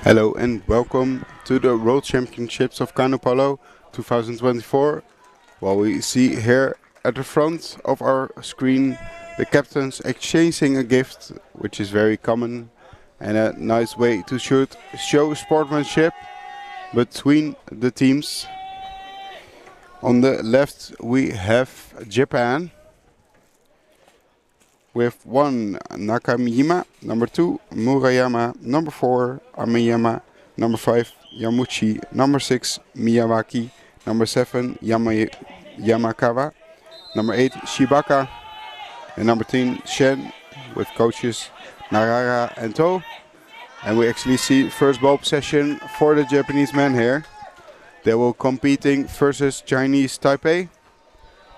Hello and welcome to the World Championships of Canoe Polo 2024. While we see here at the front of our screen the captains exchanging a gift, which is very common and a nice way to show sportsmanship between the teams. On the left we have Japan with 1 Nakamijima, number 2 Murayama, number 4 Amiyama, number 5 Yamuchi, number 6 Miyawaki, number 7 Yamakawa, number 8 Shibaka, and number 10 Shen, with coaches Narara and To. And we actually see first ball possession for the Japanese men here. They will competing versus Chinese Taipei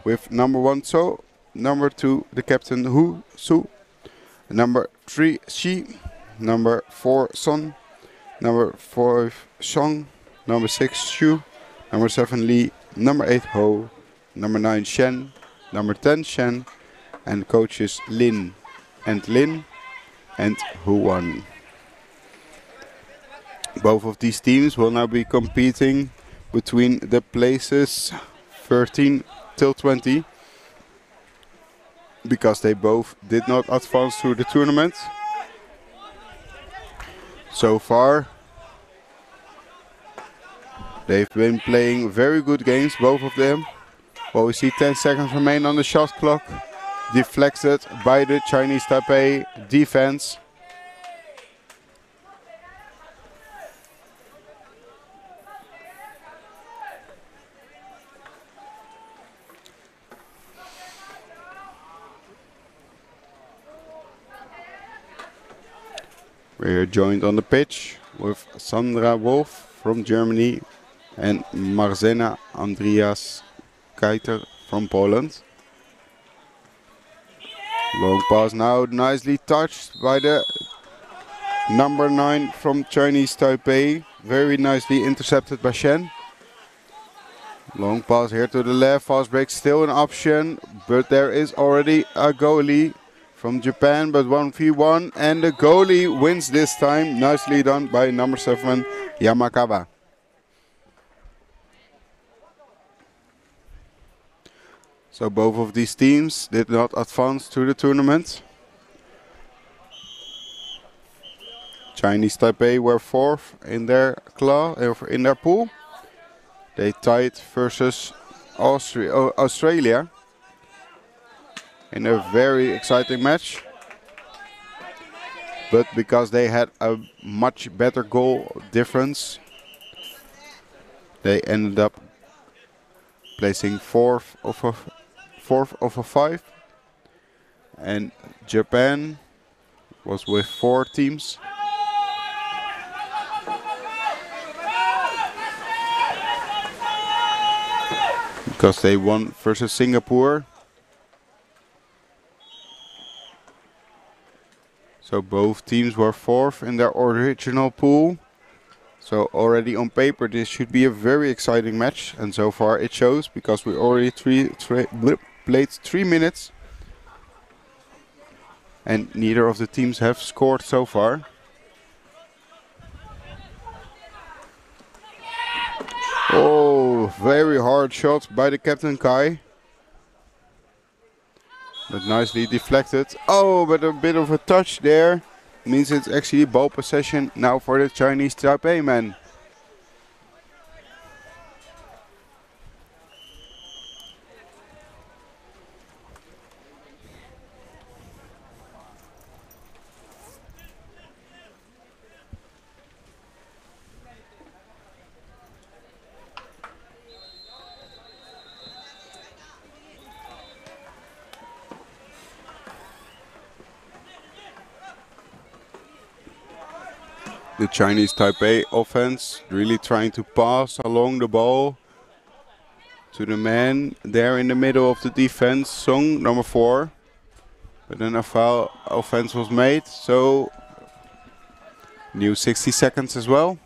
with number 1 So, number 2 the captain Huzhou, number 3 Shi, number 4 Son, number 5 Shang, number 6 Xu, number 7 Li, number 8 Ho, number 9 Shen, number 10 Shen, and coaches Lin and Huan. Both of these teams will now be competing between the places 13 till 20, because they both did not advance through the tournament. So far they've been playing very good games, both of them. Well, we see 10 seconds remain on the shot clock, deflected by the Chinese Taipei defense. We are joined on the pitch with Sandra Wolf from Germany and Marzena Andreas Keiter from Poland. Long pass now nicely touched by the number 9 from Chinese Taipei. Very nicely intercepted by Shen. Long pass here to the left, fast break still an option, but there is already a goalie from Japan, but 1v1, and the goalie wins this time. Nicely done by number 7 Yamakawa. So both of these teams did not advance to the tournament. Chinese Taipei were 4th in their pool. They tied versus Australia in a very exciting match, but because they had a much better goal difference, they ended up placing 4th of a 5, and Japan was with 4 teams. Because they won versus Singapore. So both teams were 4th in their original pool. So already on paper this should be a very exciting match, and so far it shows, because we already played 3 minutes and neither of the teams have scored so far. Oh, very hard shot by the captain Kai. But nicely deflected. Oh, but a bit of a touch there. Means it's actually ball possession now for the Chinese Taipei men. The Chinese Taipei offense really trying to pass along the ball to the man there in the middle of the defense, Song, number 4. But then a foul offense was made, so new 60 seconds as well.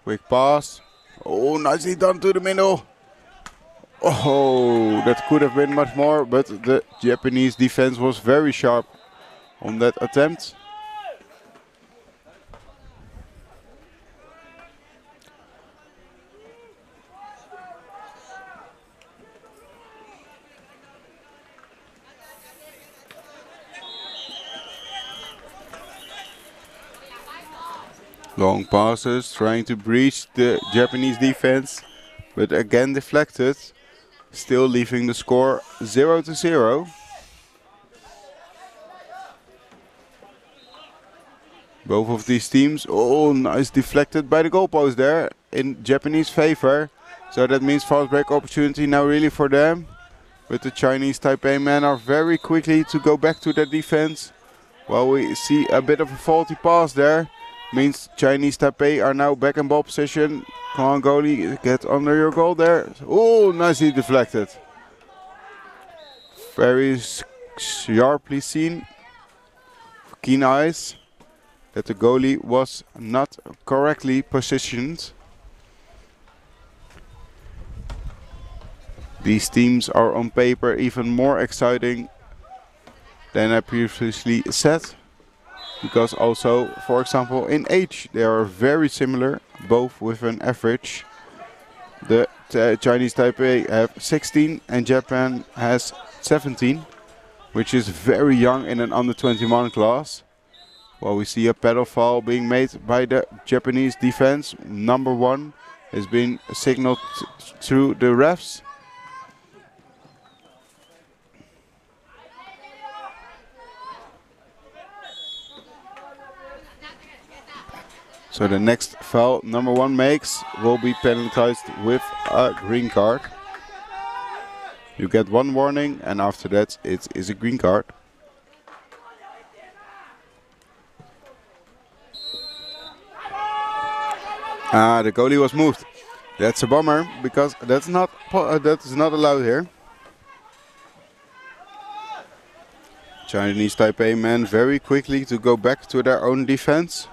Quick pass. Oh, nicely done to the middle. Oh, that could have been much more, but the Japanese defense was very sharp on that attempt. Long passes, trying to breach the Japanese defense, but again deflected, still leaving the score 0-0. Both of these teams, oh, nice deflected by the goalpost there in Japanese favor. So that means fast break opportunity now really for them. But the Chinese Taipei men are very quickly to go back to their defense. While we see a bit of a faulty pass there. Means Chinese Taipei are now back in ball position. Come on, goalie, get under your goal there. Oh, nicely deflected. Very sharply seen. Keen eyes. That the goalie was not correctly positioned. These teams are on paper even more exciting than I previously said. Because also, for example, in age they are very similar, both with an average. The Chinese Taipei have 16 and Japan has 17, which is very young in an under 21 class. While we see a pedal foul being made by the Japanese defense, number 1 has been signaled through the refs. So the next foul number 1 makes will be penalized with a green card. You get 1 warning and after that it is a green card. The goalie was moved. That's a bummer because that is not allowed here. Chinese Taipei men very quickly to go back to their own defense.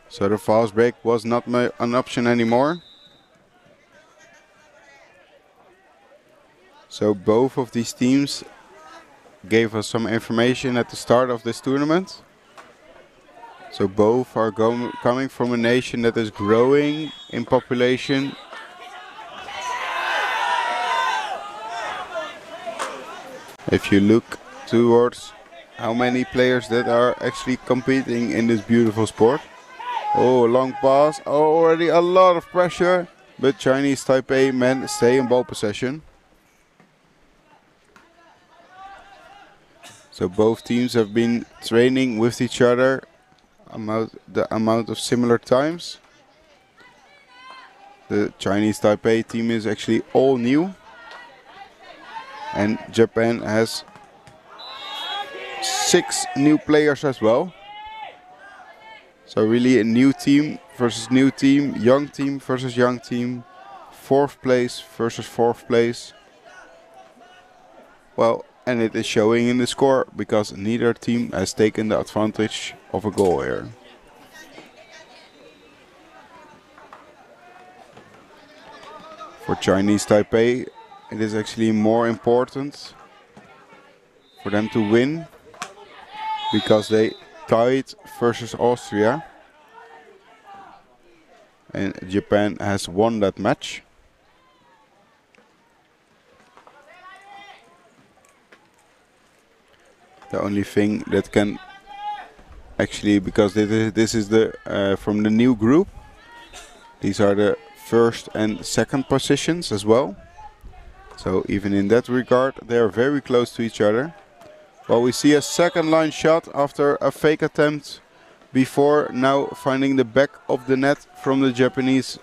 So the fast break was not an option anymore. So both of these teams gave us some information at the start of this tournament. So both are coming from a nation that is growing in population. If you look towards how many players that are actually competing in this beautiful sport. Oh, long pass, already a lot of pressure, but Chinese Taipei men stay in ball possession. So both teams have been training with each other the amount of similar times. The Chinese Taipei team is actually all new. And Japan has 6 new players as well. So really a new team versus new team, young team versus young team, 4th place versus 4th place. Well, and it is showing in the score because neither team has taken the advantage of a goal here. For Chinese Taipei, it is actually more important for them to win because they tied versus Austria. And Japan has won that match. The only thing that can actually, because this is the from the new group, these are the 1st and 2nd positions as well. So even in that regard, they are very close to each other. Well, we see a second line shot after a fake attempt before now finding the back of the net from the Japanese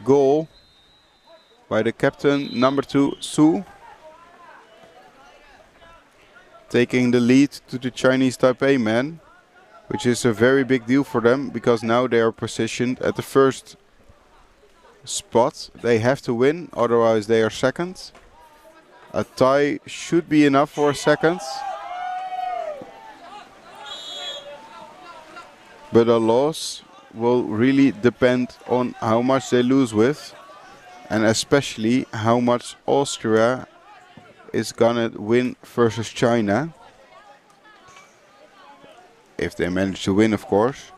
goal by the captain, number 2, Su. Taking the lead to the Chinese Taipei men, which is a very big deal for them because now they are positioned at the 1st spot. They have to win, otherwise they are 2nd. A tie should be enough for a 2nd. But a loss will really depend on how much they lose with. and especially how much Austria is gonna win versus China. If they manage to win, of course.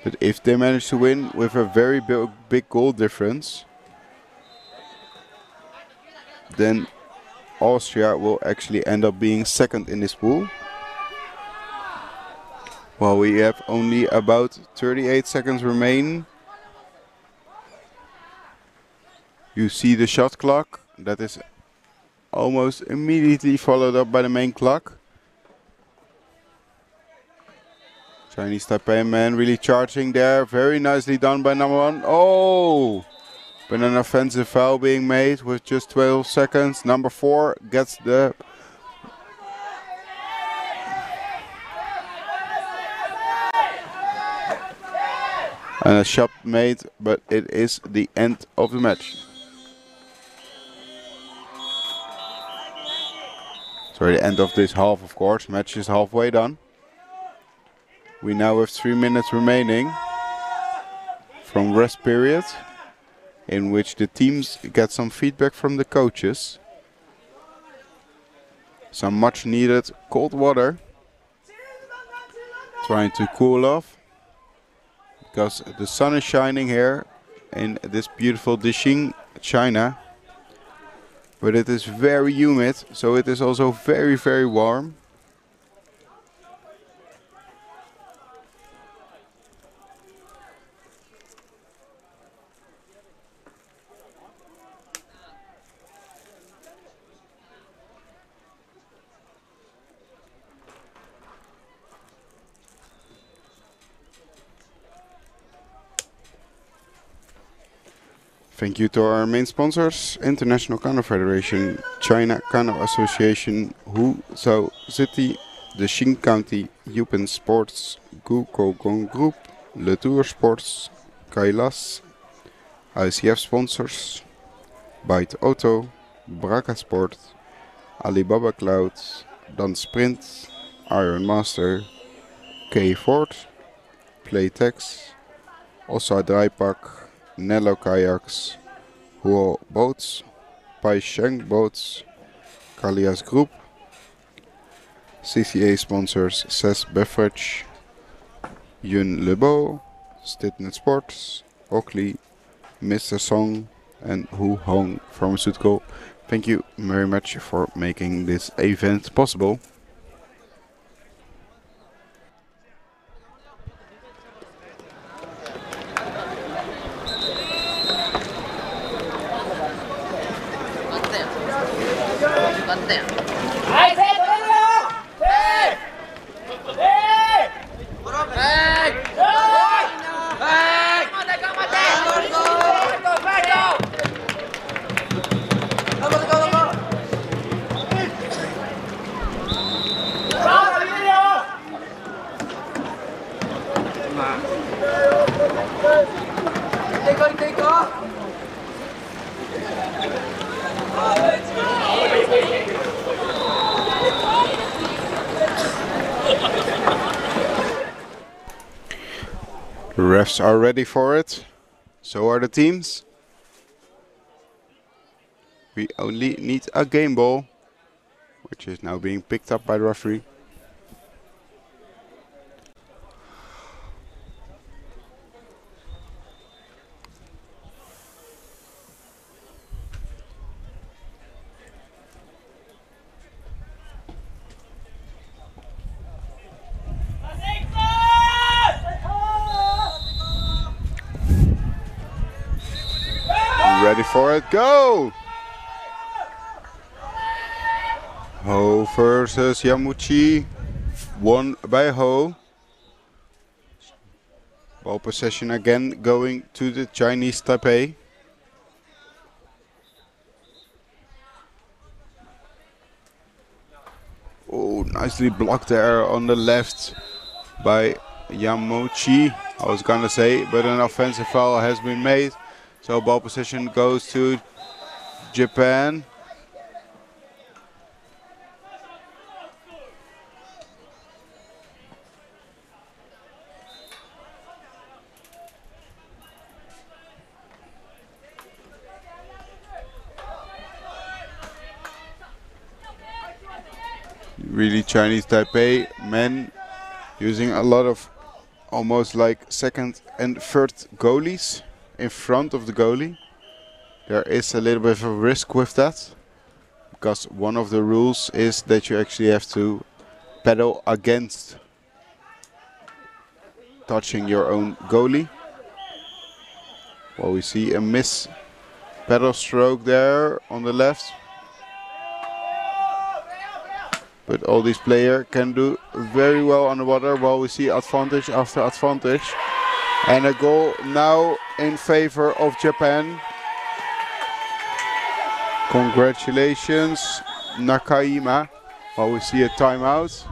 But if they manage to win with a very big goal difference, then Austria will actually end up being second in this pool. While we have only about 38 seconds remain. You see the shot clock. That is almost immediately followed up by the main clock. Chinese Taipei man really charging there. Very nicely done by number 1. Oh! But an offensive foul being made with just 12 seconds. Number 4 gets the... And a shot made, but it is the end of the match. Sorry, the end of this half, of course. Match is halfway done. We now have 3 minutes remaining from rest period, in which the teams get some feedback from the coaches. Some much needed cold water. Trying to cool off, because the sun is shining here in this beautiful Deqing, China. But it is very humid, so it is also very, very warm. Thank you to our main sponsors, International Canoe Federation, China Canoe Association, Huzhou City, the Deqing County Yupen Sports, Gong Group, Le Tour Sports, Kailas, ICF sponsors, Byte Auto, Braca Sport, Alibaba Cloud, Dan Sprint, Iron Master, K Ford, Playtex, Ossa Drypak, Nello Kayaks, Huo Boats, Pai Sheng Boats, Kalias Group, CCA sponsors Cess Beverage, Yun Lebeau, Stitnet Sports, Oakley, Mr. Song, and Hu Hong Pharmaceutical. Thank you very much for making this event possible. The refs are ready for it. So are the teams. We only need a game ball, which is now being picked up by the referee. Ready for it, go! Ho versus Yamuchi, won by Ho. Ball possession again going to the Chinese Taipei. Oh, nicely blocked there on the left by Yamuchi, I was gonna say, but an offensive foul has been made. So ball possession goes to Japan. Really Chinese Taipei men using a lot of almost like second and third goalies in front of the goalie. There is a little bit of a risk with that, because one of the rules is that you actually have to pedal against touching your own goalie. Well, we see a miss pedal stroke there on the left. But all these players can do very well on the water. Well, we see advantage after advantage. And a goal now in favor of Japan. Congratulations, Nakajima. Well, we see a timeout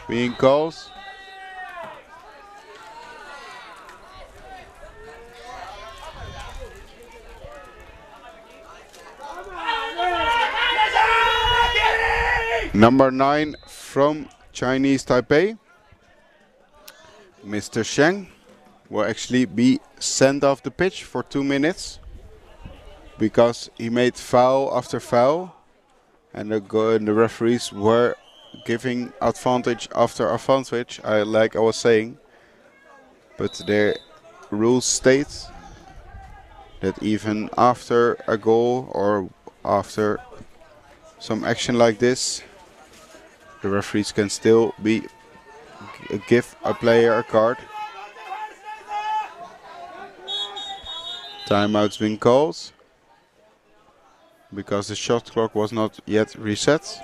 being called. Number 9 from Chinese Taipei, Mr. Sheng, will actually be sent off the pitch for 2 minutes because he made foul after foul, and the referees were giving advantage after advantage, like I was saying. But the rules state that even after a goal or after some action like this, the referees can still give a player a card. Timeout's been called because the shot clock was not yet reset.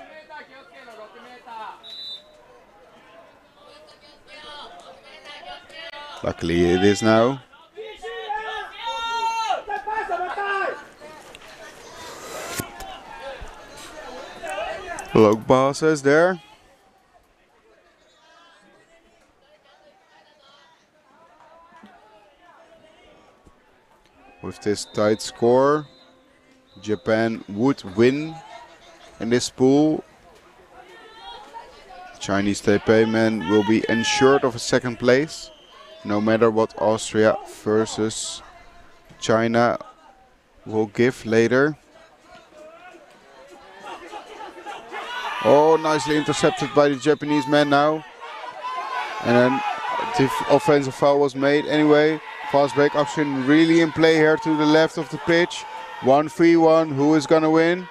Luckily it is now. Long passes there. With this tight score, Japan would win in this pool. Chinese Taipei men will be ensured of a second place, no matter what Austria versus China will give later. Oh, nicely intercepted by the Japanese men now. And then the offensive foul was made anyway. Fast break option really in play here to the left of the pitch. 1-3-1, who is gonna win?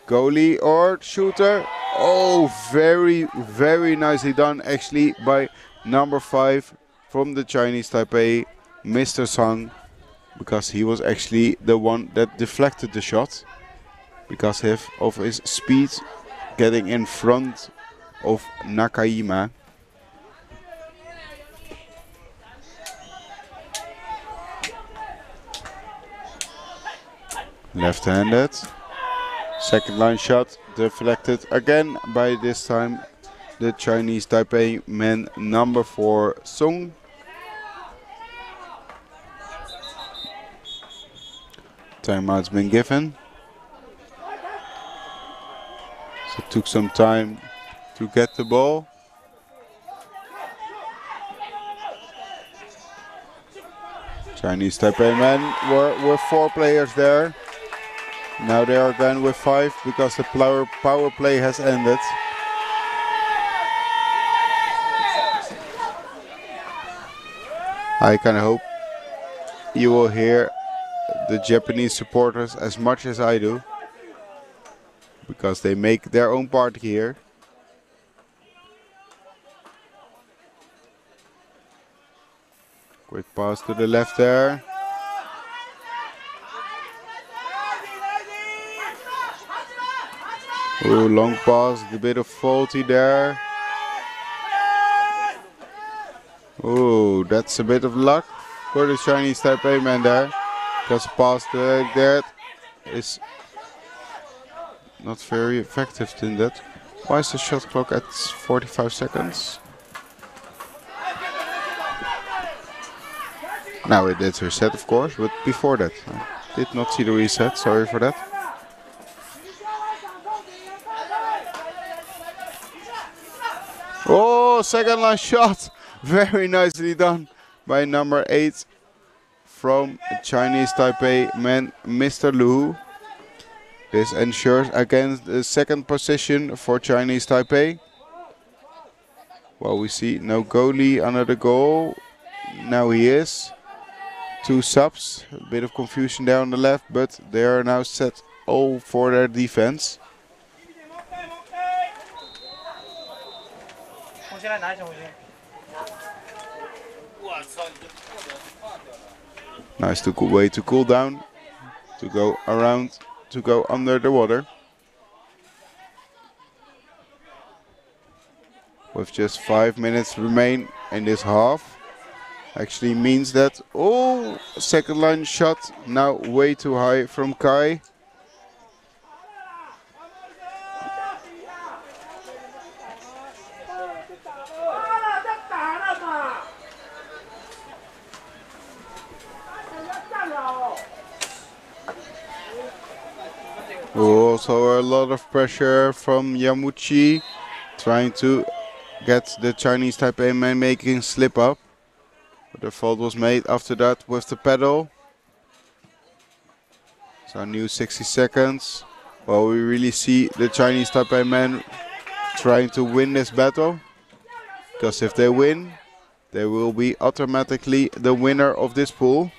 Goalie or shooter? Oh, very, very nicely done actually by number 5 from the Chinese Taipei, Mr. Sang, because he was actually the one that deflected the shot because of his speed getting in front of Nakajima. Left-handed. Second line shot deflected again by this time the Chinese Taipei man number 4, Song. Timeout's been given. So it took some time to get the ball. Chinese Taipei men were with 4 players there. Now they are again with 5 because the power play has ended. I kind of hope you will hear the Japanese supporters as much as I do, because they make their own part here. Quick pass to the left there. Ooh, long pass, a bit of faulty there. Ooh, that's a bit of luck for the Chinese Taipei man there, because pass like that is not very effective in that. Why is the shot clock at 45 seconds? Now it did reset, of course, but before that I did not see the reset, sorry for that. Oh, second line shot, very nicely done by number 8 from Chinese Taipei man, Mr. Lu. This ensures again the second position for Chinese Taipei. Well, we see no goalie under the goal. Now he is. 2 subs. A bit of confusion there on the left, but they are now set all for their defense. Nice way to cool down, to go around, to go under the water. With just 5 minutes remain in this half. Actually means that, oh, second line shot, now way too high from Kai. Also a lot of pressure from Yamuchi, trying to get the Chinese Taipei man making slip up. But the fault was made after that with the pedal. So new 60 seconds. Well, we really see the Chinese Taipei men trying to win this battle. Because if they win, they will be automatically the winner of this pool.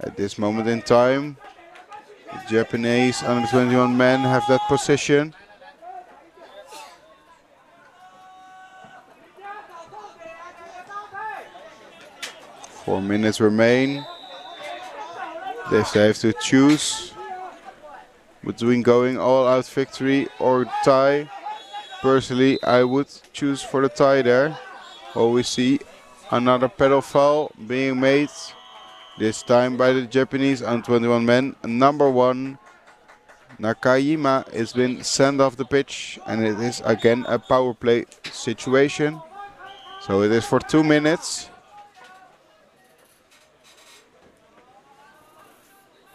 At this moment in time, the Japanese under 21 men have that position. Four minutes remain. They have to choose between going all out victory or tie. Personally, I would choose for the tie there. Well, we see another pedal foul being made. This time by the Japanese under 21 men. Number 1, Nakajima, has been sent off the pitch, and it is again a power play situation. So it is for 2 minutes.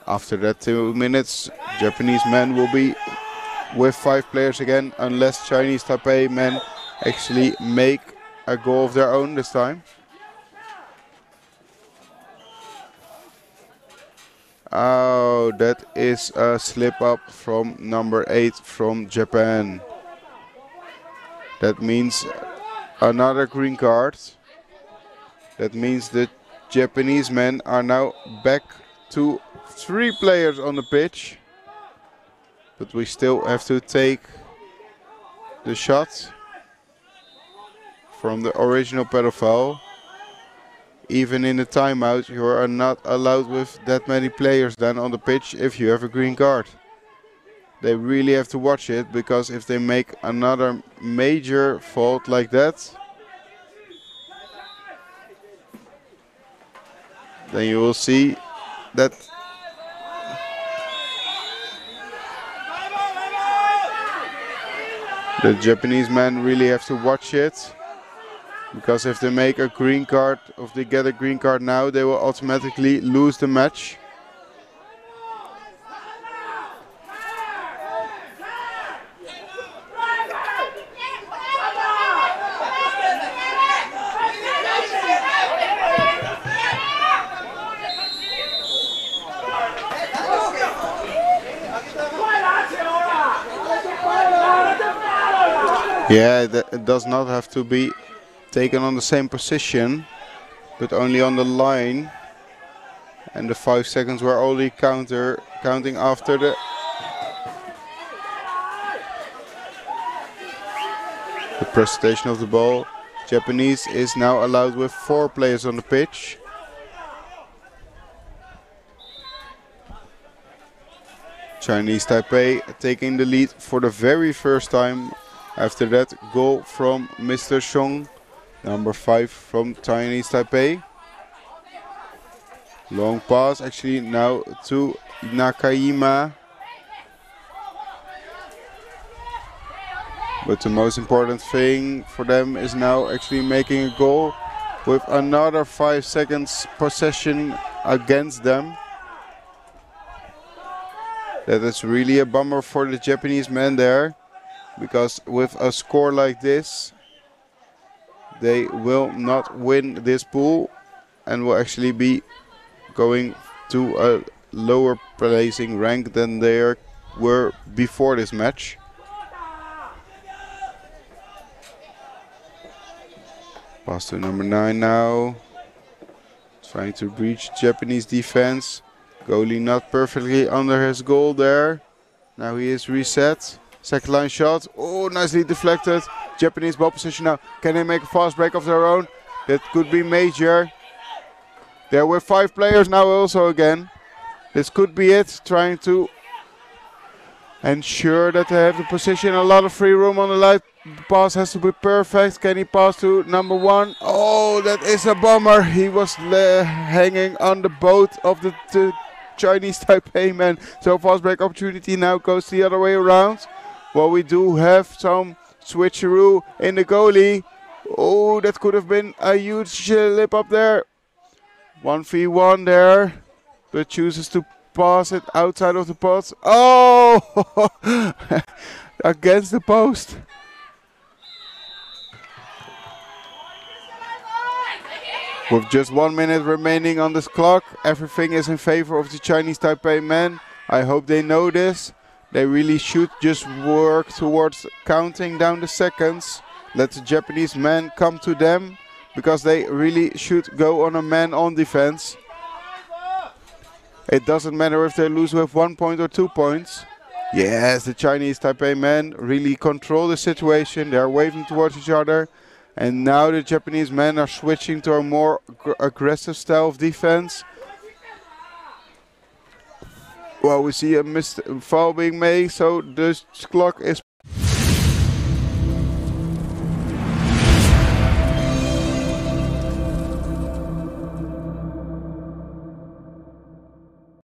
After that 2 minutes, Japanese men will be with 5 players again, unless Chinese Taipei men actually make a goal of their own this time. Oh, that is a slip up from number 8 from Japan. That means another green card. That means the Japanese men are now back to 3 players on the pitch. But we still have to take the shot from the original pedal foul. Even in the timeout, you are not allowed with that many players then on the pitch if you have a green card. They really have to watch it, because if they make another major fault like that, then you will see that the Japanese men really have to watch it. Because if they make a green card, if they get a green card now, they will automatically lose the match. Yeah, it does not have to be taken on the same position, but only on the line. And the 5 seconds were only counting after the presentation of the ball. Japanese is now allowed with 4 players on the pitch. Chinese Taipei taking the lead for the very first time after that goal from Mr. Xiong, number 5 from Chinese Taipei. Long pass actually now to Nakajima. But the most important thing for them is now actually making a goal with another 5 seconds possession against them. That is really a bummer for the Japanese men there, because with a score like this, they will not win this pool and will actually be going to a lower placing rank than they were before this match. Pass to number 9 now. Trying to breach Japanese defense. Goalie not perfectly under his goal there. Now he is reset. Second line shot. Oh, nicely deflected. Japanese ball position now. Can they make a fast break of their own? That could be major. There were 5 players now also again. This could be it. Trying to ensure that they have the position. A lot of free room on the line. The pass has to be perfect. Can he pass to number 1? Oh, that is a bummer. He was hanging on the boat of the Chinese Taipei man. So fast break opportunity now goes the other way around. Well, we do have some switcheroo in the goalie. Oh, that could have been a huge slip up there. 1v1 there, but chooses to pass it outside of the pot. Oh, against the post. With just 1 minute remaining on this clock, everything is in favor of the Chinese Taipei men. I hope they know this. They really should just work towards counting down the seconds. Let the Japanese men come to them, because they really should go on a man-on defense. It doesn't matter if they lose with 1 point or 2 points. Yes, the Chinese Taipei men really control the situation. They are waving towards each other. And now the Japanese men are switching to a more aggressive style of defense. Well, we see a missed foul being made, so the clock is